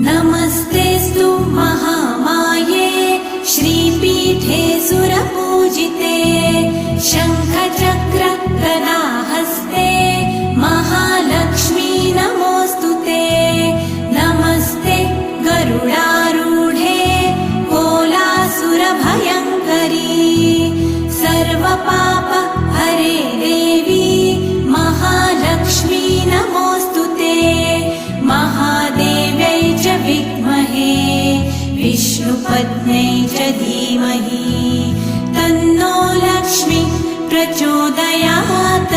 नमस्तेऽस्तु महामाये श्रीपीठे सुरपूजिते शङ्खचक्र गदाहस्ते महालक्ष्मी नमोऽस्तुते। नमस्ते गरुडारूढे कोलासुरभयङ्करी सर्वपाप हरे देवी महालक्ष्मी नमोऽस्तुते। महादेव्यै च विद्महे विष्णुपत्न्यै च धीमहि तन्नो लक्ष्मी प्रचोदयात्।